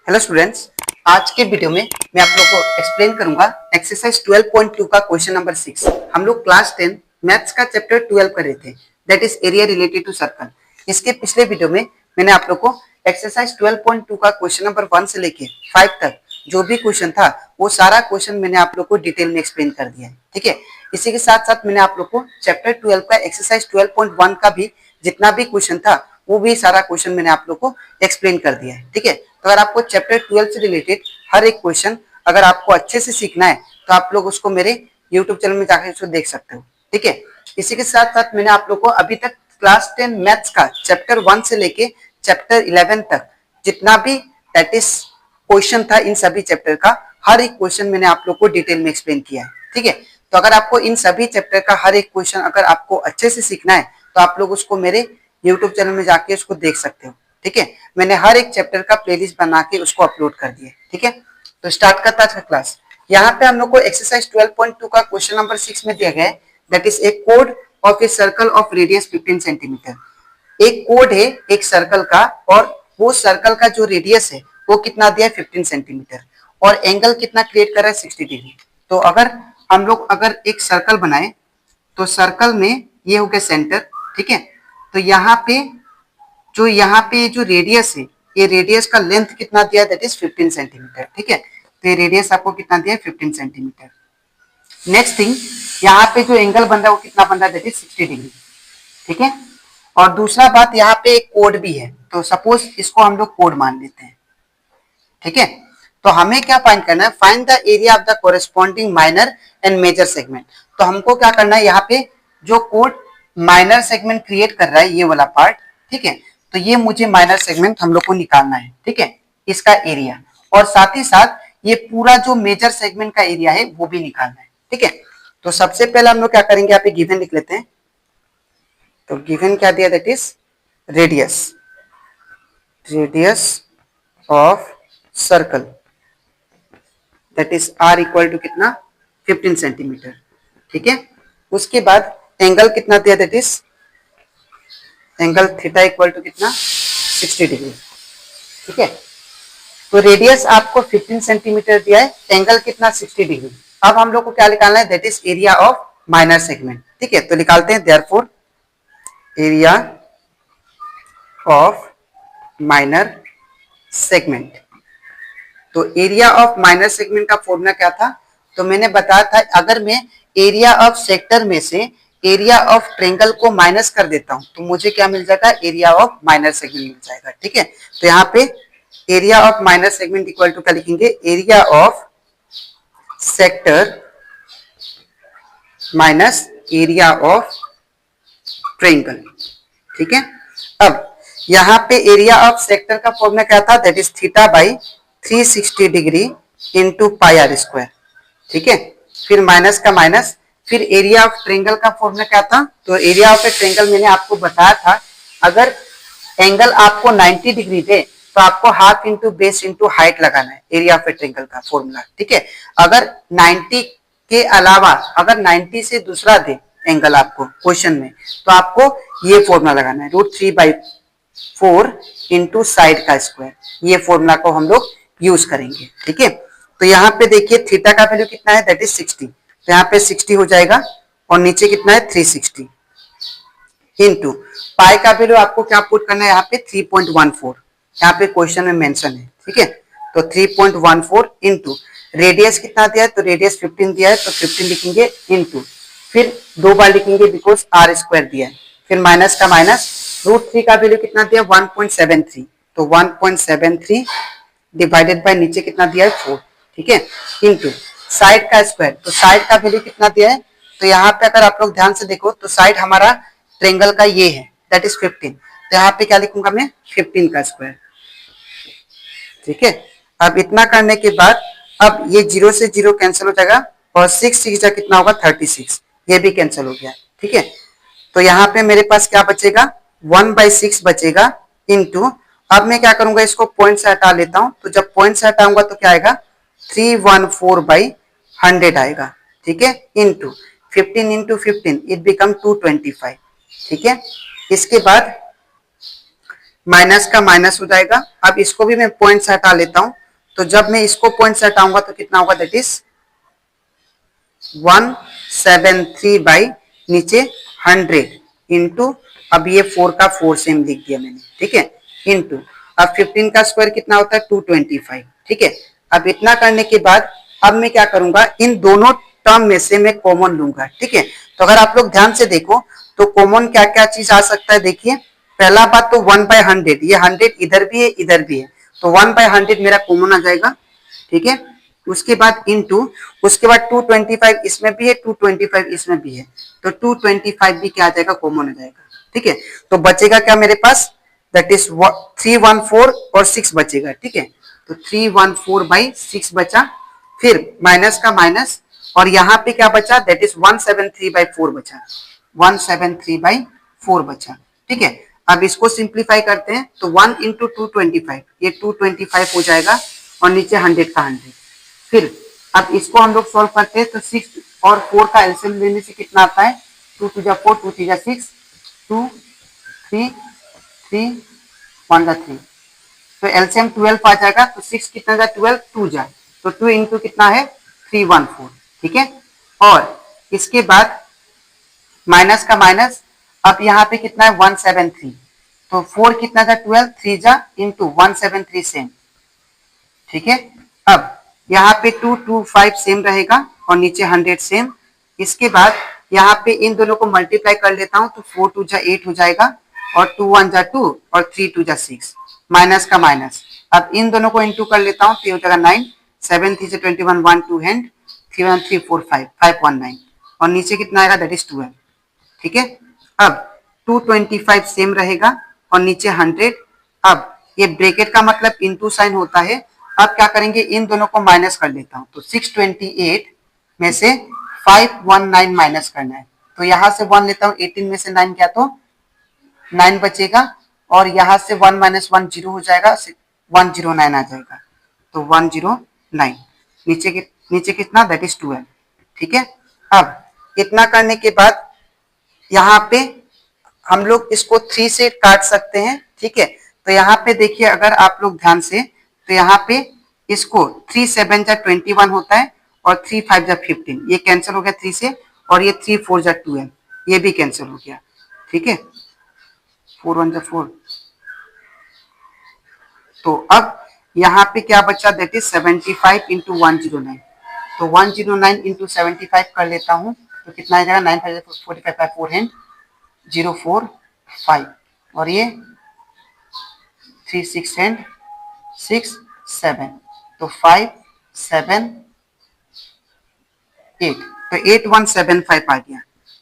Hello students, आज के video में मैं आप लोगों को एक्सप्लेन करूंगा एक्सरसाइज 12.2 का क्वेश्चन नंबर 6। हम लोग क्लास 10 मैथ्स का चैप्टर 12 कर रहे थे, that is area related to circle. इसके पिछले वीडियो में मैंने आप लोग को एक्सरसाइज 12.2 का क्वेश्चन नंबर 1 से लेके 5 तक जो भी क्वेश्चन था वो सारा क्वेश्चन मैंने आप लोग को डिटेल में एक्सप्लेन कर दिया है। ठीक है, इसी के साथ साथ मैंने आप लोग को चैप्टर 12 का एक्सरसाइज 12.1 का भी जितना भी क्वेश्चन था वो भी सारा क्वेश्चन मैंने आप लोग को एक्सप्लेन कर दिया है। ठीक है, तो अगर आपको चैप्टर 12 से रिलेटेड हर एक क्वेश्चन अगर आपको अच्छे से सीखना है तो आप लोग उसको मेरे यूट्यूब चैनल में जाकर उसको देख सकते हो। ठीक है, इसी के साथ साथ मैंने आप लोग को अभी तक क्लास 10 मैथ्स का चैप्टर 1 से लेके चैप्टर 11 तक जितना भी दैट इज क्वेश्चन था इन सभी चैप्टर का हर एक क्वेश्चन मैंने आप लोग को डिटेल में एक्सप्लेन किया है। ठीक है, तो अगर आपको इन सभी चैप्टर का हर एक क्वेश्चन अगर आपको अच्छे से सीखना है तो आप लोग उसको मेरे यूट्यूब चैनल में जाके उसको देख सकते हो। ठीक है, मैंने हर एक चैप्टर का प्लेलिस्ट बना के उसको अपलोड कर दिया। ठीक है, तो स्टार्ट करता है क्लास। यहाँ पे हम लोग को एक्सरसाइज 12.2 का क्वेश्चन नंबर 6 में दिया गया है, that is a code of a circle of radius 15 centimetre. एक कोड है एक सर्कल का और वो सर्कल का जो रेडियस है वो कितना दिया है 15 सेंटीमीटर और एंगल कितना क्रिएट कर रहा है 60 डिग्री। तो अगर हम लोग अगर एक सर्कल बनाए तो सर्कल में ये हो गया सेंटर। ठीक है, तो यहाँ पे जो रेडियस है ये रेडियस का लेंथ कितना दिया है दैट इज 15 सेंटीमीटर। ठीक है, तो ये रेडियस आपको कितना दिया है 15 सेंटीमीटर। नेक्स्ट थिंग, यहाँ पे जो एंगल बन रहा है वो कितना बन रहा है दैट इज 60 डिग्री। ठीक है, और दूसरा बात यहाँ पे एक कोड भी है, तो सपोज इसको हम लोग कोड मान लेते हैं। ठीक है, तो हमें क्या फाइंड करना है, find the area of the corresponding minor and major segment. तो हमको क्या करना है, यहाँ पे जो कोड माइनर सेगमेंट क्रिएट कर रहा है ये वाला पार्ट। ठीक है, तो ये मुझे माइनर सेगमेंट हम लोग को निकालना है। ठीक है, इसका एरिया और साथ ही साथ ये पूरा जो मेजर सेगमेंट का एरिया है वो भी निकालना है। ठीक है, तो सबसे पहले हम लोग क्या करेंगे, यहाँ पे गिवन लिख लेते हैं। तो गिवन क्या दिया that is radius of circle that is r equal to कितना 15 सेंटीमीटर। ठीक है, उसके बाद एंगल कितना दिया that is angle theta equal to कितना 60 डिग्री। ठीक है, तो रेडियस आपको 15 सेंटीमीटर दिया है, एंगल कितना 60 डिग्री। अब हम लोग को क्या निकालना है that is area of minor segment. ठीक है, तो निकालते हैं therefore area of minor segment. तो एरिया ऑफ माइनर सेगमेंट का फॉर्मूला क्या था, तो मैंने बताया था अगर मैं एरिया ऑफ सेक्टर में से एरिया ऑफ ट्रायंगल को माइनस कर देता हूं तो मुझे क्या मिल जाएगा, एरिया ऑफ माइनर सेगमेंट मिल जाएगा। ठीक है, तो यहाँ पे area of minor segment equal to क्या लिखेंगे, area of sector minus area of triangle. ठीक है, अब यहाँ पे एरिया ऑफ सेक्टर का फॉर्मूला क्या था, that is theta by 360 degree into pi are square. ठीक है, फिर माइनस का माइनस, फिर एरिया ऑफ ट्रायंगल का फॉर्मूला क्या था, तो एरिया ऑफ ए ट्रायंगल मैंने आपको बताया था अगर एंगल आपको 90 डिग्री दे तो आपको half into base into height लगाना है, एरिया ऑफ ए ट्रायंगल का फॉर्मूला। ठीक है, अगर 90 के अलावा अगर 90 से दूसरा दे एंगल आपको क्वेश्चन में तो आपको ये फॉर्मूला लगाना है, √3/4 इंटू साइड का स्क्वायर। ये फॉर्मूला को हम लोग यूज करेंगे। ठीक है, तो यहाँ पे देखिए थीटा का वैल्यू कितना है दैट इज 60, तो यहाँ पे 60 हो जाएगा और नीचे कितना है 360 इंटू पाई का वैल्यू आपको क्या पुट करना है यहाँ पे 3.14, यहाँ पे क्वेश्चन में मेंशन है। ठीक है, तो 3.14 इंटू रेडियस कितना दिया है, तो रेडियस 15 दिया है तो 15 लिखेंगे इंटू फिर 2 बार लिखेंगे बिकॉज आर स्क्वायर दिया है, फिर माइनस का माइनस, √3 का वैल्यू कितना दिया 1.73, तो 1.73 डिवाइडेड बाय नीचे कितना दिया है 4। ठीक है, इंटू साइड का स्क्वायर, तो साइड का वैल्यू कितना दिया है, तो यहाँ पे अगर आप लोग ध्यान से देखो तो साइड हमारा ट्रायंगल का ये है दैट इज 15, तो यहाँ पे क्या लिखूंगा मैं 15 का स्क्वायर। ठीक है, अब इतना करने के बाद अब ये 0 से 0 कैंसिल हो जाएगा और 6 जा कितना होगा 36, ये भी कैंसिल हो गया। ठीक है, तो यहाँ पे मेरे पास क्या बचेगा 1/6 बचेगा इंटू, अब मैं क्या करूंगा इसको पॉइंट से हटा लेता हूं, तो जब पॉइंट से हटाऊंगा तो क्या आएगा 314/100 आएगा। ठीक है, इंटू 15 इंटू 15 इट बिकम 225। ठीक है, इसके बाद माइनस का माइनस हो जाएगा। अब इसको भी मैं पॉइंट से हटा लेता हूं, तो जब मैं इसको पॉइंट से हटाऊंगा तो कितना होगा, दैट इज 173 बाई नीचे 100 इंटू, अब ये 4 का 4 सेम लिख दिया मैंने, ठीक है, इंटू, अब 15 का स्क्वायर कितना होता है 225, ठीक है। अब इतना करने के बाद अब मैं क्या करूंगा, इन दोनों टर्म में से मैं कॉमन लूंगा, ठीक है। तो अगर आप लोग ध्यान से देखो तो कॉमन क्या क्या चीज आ सकता है, देखिए पहला बात तो 1/100, ये 100 इधर भी है इधर भी है, तो 1/100 मेरा कॉमन आ जाएगा, ठीक है। उसके बाद इनटू, उसके बाद 225 इसमें भी है 225 इसमें भी है, तो 225 भी क्या आ जाएगा, कॉमन हो जाएगा, ठीक है। तो बचेगा क्या मेरे पास, दैट इज 314 और 6 बचेगा, ठीक है। तो 314/6 बचा, फिर माइनस का माइनस, और यहाँ पे क्या बचा, दैट इज 173/4 बचा, 173/4 बचा, ठीक है। अब इसको सिंप्लीफाई करते हैं, तो 1 इंटू 225, ये 225 हो जाएगा, और नीचे 100 का 100, फिर अब इसको हम लोग सॉल्व करते हैं, तो 6 और 4 का एलसीएम लेने से कितना आता है, 2 2 जा 4, 2 3 जा 6, 2 3 3 1 जा 3, तो एलसीएम 12 आ जाएगा, तो 6 कितना जा 12, 2 जा, तो 2 इंटू कितना है 314, ठीक है। और इसके बाद माइनस का माइनस, अब यहाँ पे कितना है 173, तो 4 कितना जा 12, 3 जा इंटू 173 सेम, ठीक है। अब यहाँ पे 225 सेम रहेगा और नीचे 100 सेम। इसके बाद यहाँ पे इन दोनों को मल्टीप्लाई कर लेता हूँ, तो 4 2 जा 8 हो जाएगा, और 2 1 जा 2 और 3 2 जा 6, माइनस का माइनस। अब इन दोनों को इंटू कर लेता हूँ, तो हो जाएगा 9, 7 3 से 21, 1 2 हैंड, 3 1 3 4 5 5 1 9, और नीचे कितना आएगा, दैट इज 12, ठीक है। अब 225 सेम रहेगा और नीचे 100। अब ये ब्रैकेट का मतलब इंटू साइन होता है। अब क्या करेंगे, इन दोनों को माइनस कर लेता हूं, तो 628 में से 519 माइनस करना है, तो यहां से 1 लेता हूं, 18 में से 9 क्या, तो 9 बचेगा, और यहां से 1 माइनस 1 0 हो जाएगा, 109 आ जाएगा, तो 109, नीचे कितना, दैट इज 12, ठीक है। अब इतना करने के बाद यहाँ पे हम लोग इसको 3 से काट सकते हैं, ठीक है। तो यहाँ पे देखिए अगर आप लोग ध्यान से, तो यहाँ पे इसको 3 7 जा 21 होता है, और 3 5 जा 15, ये कैंसिल हो गया 3 से, और ये 3 4 जा 12, ये भी कैंसिल हो गया, ठीक है, 4 1 जा 4। तो अब यहाँ पे क्या बचा, दैट इज 75 इंटू 109, तो 109 इंटू 75 कर लेता हूँ, तो कितना आ जाएगा, 9 5 45 5 4 हैंड 0 4 5, और ये 3 6 हैंड 6 7, तो 5 7 8, तो 8175 आ गया।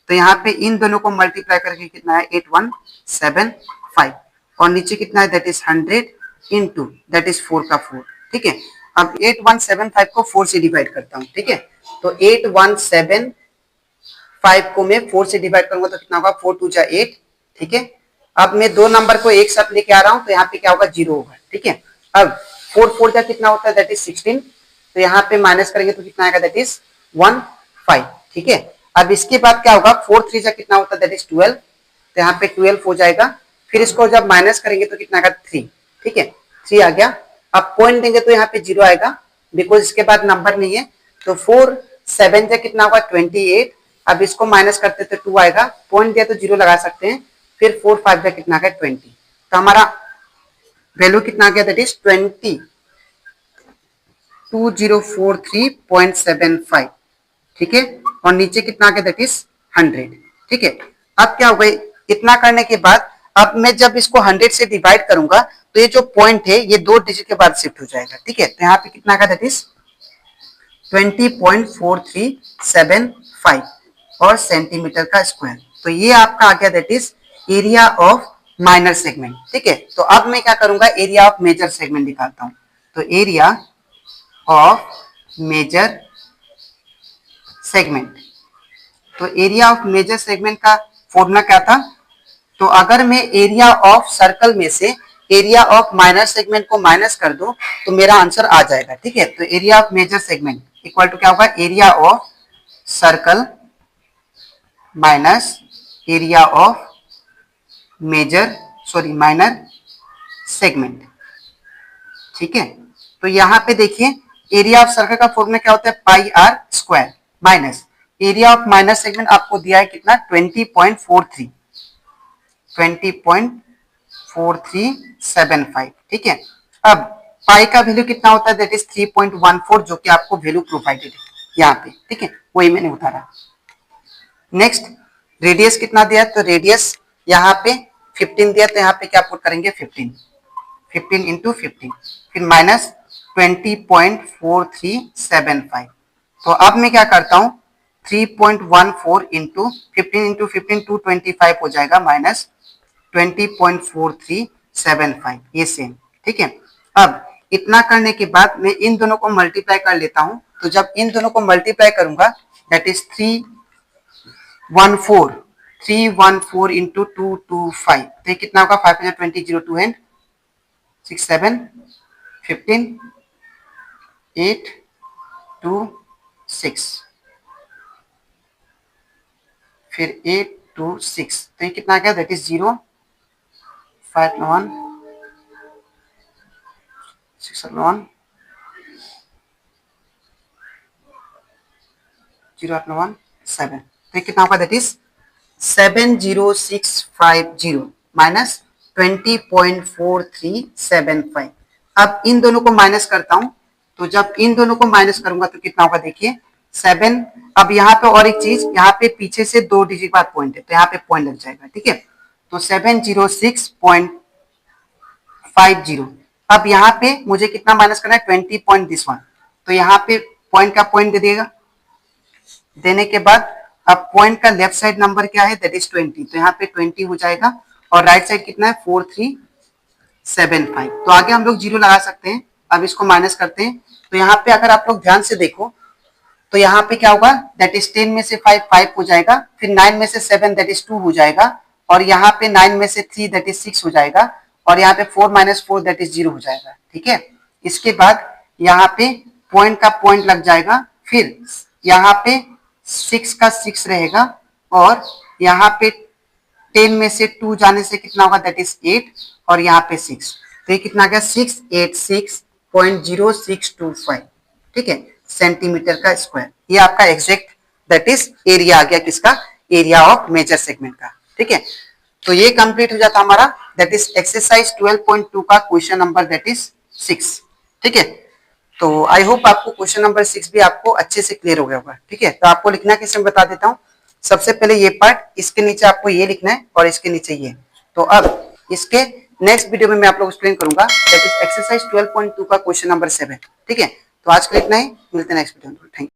तो यहाँ पे इन दोनों को मल्टीप्लाई करके कितना है, 8175, और नीचे कितना है, that is 100 into, that is 4 का 4, ठीक है। अब 8175 को 4 से डिवाइड करता हूँ, ठीक है, तो 8175 को मैं 4 से डिवाइड करूंगा तो कितना होगा, 4 2 जा 8, ठीक है। अब मैं दो नंबर को एक साथ लेके आ रहा हूं, तो यहाँ पे क्या होगा, 0 होगा, ठीक है। अब 4 4 जा कितना होता है, दैट इज 16, तो यहाँ पे माइनस करेंगे तो कितना आएगा, दैट इज 1 5, ठीक है। अब इसके बाद क्या होगा, 4 3 जा कितना होता है, दैट इज 12, तो यहाँ पे 12 हो जाएगा, फिर इसको जब माइनस करेंगे तो कितना आएगा, 3, ठीक है, 3 आ गया। अब पॉइंट देंगे तो यहाँ पे 0 आएगा, बिकॉज इसके बाद नंबर नहीं है, तो 4 7 जा कितना होगा, 28, अब इसको माइनस करते तो 2 आएगा, पॉइंट दिया तो 0 लगा सकते हैं, फिर 4 5 जा कितना आएगा, 20, तो हमारा वैल्यू कितना आ गया, दैट इज 2043.75, ठीक है, और नीचे कितना आ गया, दैट इज 100, ठीक है। अब क्या होगा, इतना करने के बाद अब मैं जब इसको 100 से डिवाइड करूंगा, तो ये जो पॉइंट है ये 2 डिजिट के बाद शिफ्ट हो जाएगा, ठीक है। तो यहाँ पे कितना आएगा, दैट इज 20.4375 और सेंटीमीटर का स्क्वायर, तो ये आपका आ गया, that is area of minor segment, ठीक है। तो अब मैं क्या करूंगा, एरिया ऑफ मेजर सेगमेंट निकालता हूं, तो एरिया ऑफ मेजर सेगमेंट, तो एरिया ऑफ मेजर सेगमेंट का फॉर्मूला क्या था, तो अगर मैं एरिया ऑफ सर्कल में से एरिया ऑफ माइनर सेगमेंट को माइनस कर दूं तो मेरा आंसर आ जाएगा, ठीक है। तो area of major segment equal to क्या होगा, area of circle minus area of major minor segment. ठीक है, तो यहाँ पे देखिए एरिया ऑफ सर्कल का फॉर्मूला क्या होता है, pi are square minus area of minus segment आपको दिया है कितना 20.43 20.4375। ठीक है, अब पाई का वैल्यू कितना होता है, दैट इज 3.14 जो कि आपको वैल्यू प्रोवाइडेड है यहाँ पे। ठीक है, वही मैंने उतारा। नेक्स्ट रेडियस कितना दिया, तो रेडियस यहाँ पे 15 दिया, तो यहाँ पे क्या पुट करेंगे 15 इंटू 15, फिर माइनस 20.4375। तो अब मैं क्या करता हूँ 3.14 इंटू 15 225 हो जाएगा माइनस 20.4375, ये सेम। ठीक है, अब इतना करने के बाद मैं इन दोनों को मल्टीप्लाई कर लेता हूं, तो जब इन दोनों को मल्टीप्लाई करूंगा दैट इज 314 इंटू 225, तो ये कितना होगा 520 0 2 एंड 6 7 15 8 2 6, फिर 8 2 6, तो ये कितना आ गया दैट इज 0 5 1 6 1 0 8 1 7, तो ये कितना होगा दैट इज 70650 माइनस 20.4375। अब इन दोनों को माइनस करता हूं, तो जब इन दोनों को माइनस करूंगा तो कितना होगा देखिए 7। अब यहाँ पे और एक चीज, यहाँ पे पीछे से 2 डिजिट बाद पॉइंट है, तो यहाँ पे पॉइंट लग जाएगा। ठीक है, तो 706.50। अब यहाँ पे मुझे कितना माइनस करना है 20 पॉइंट दिस वन, तो यहाँ पे पॉइंट का पॉइंट दे देगा। देने के बाद अब पॉइंट का लेफ्ट साइड नंबर क्या है दैट इज 20, तो यहाँ पे 20 हो जाएगा, और राइट साइड कितना है 4375। तो आगे हम लोग जीरो लगा सकते हैं। अब इसको माइनस करते हैं, तो यहाँ पे अगर आप लोग ध्यान से देखो तो यहाँ पे क्या होगा दैट इज 10 में से 5 हो जाएगा, फिर 9 में से 7 दैट इज 2 हो जाएगा, और यहाँ पे 9 में से 3 दैट इज 6 हो जाएगा, और यहाँ पे 4 - 4 दैट इज 0 हो जाएगा। ठीक है, इसके बाद यहाँ पे पॉइंट का पॉइंट लग जाएगा, फिर यहाँ पे 6 का 6 रहेगा, और यहाँ पे 10 में से 2 जाने से कितना होगा दैट इज 8, और यहाँ पे 6, तो ये कितना आ गया 686.0625। ठीक है, सेंटीमीटर का स्क्वायर। ये आपका एग्जैक्ट दैट इज एरिया आ गया किसका, एरिया ऑफ मेजर सेगमेंट का। ठीक है, तो ये कंप्लीट हो जाता हमारा दैट इज एक्सरसाइज 12.2 का क्वेश्चन नंबर दैट इज 6। ठीक है, तो आई होप आपको क्वेश्चन नंबर 6 भी आपको अच्छे से क्लियर हो गया होगा। ठीक है, तो आपको लिखना कैसे मैं बता देता हूँ। सबसे पहले ये पार्ट, इसके नीचे आपको ये लिखना है, और इसके नीचे ये। तो अब इसके नेक्स्ट वीडियो में मैं आप लोग एक्सप्लेन करूंगा दैट इज एक्सरसाइज 12.2 का क्वेश्चन नंबर 7। ठीक है, तो आज के लिए इतना ही, मिलते हैं नेक्स्ट वीडियो में। Thank you.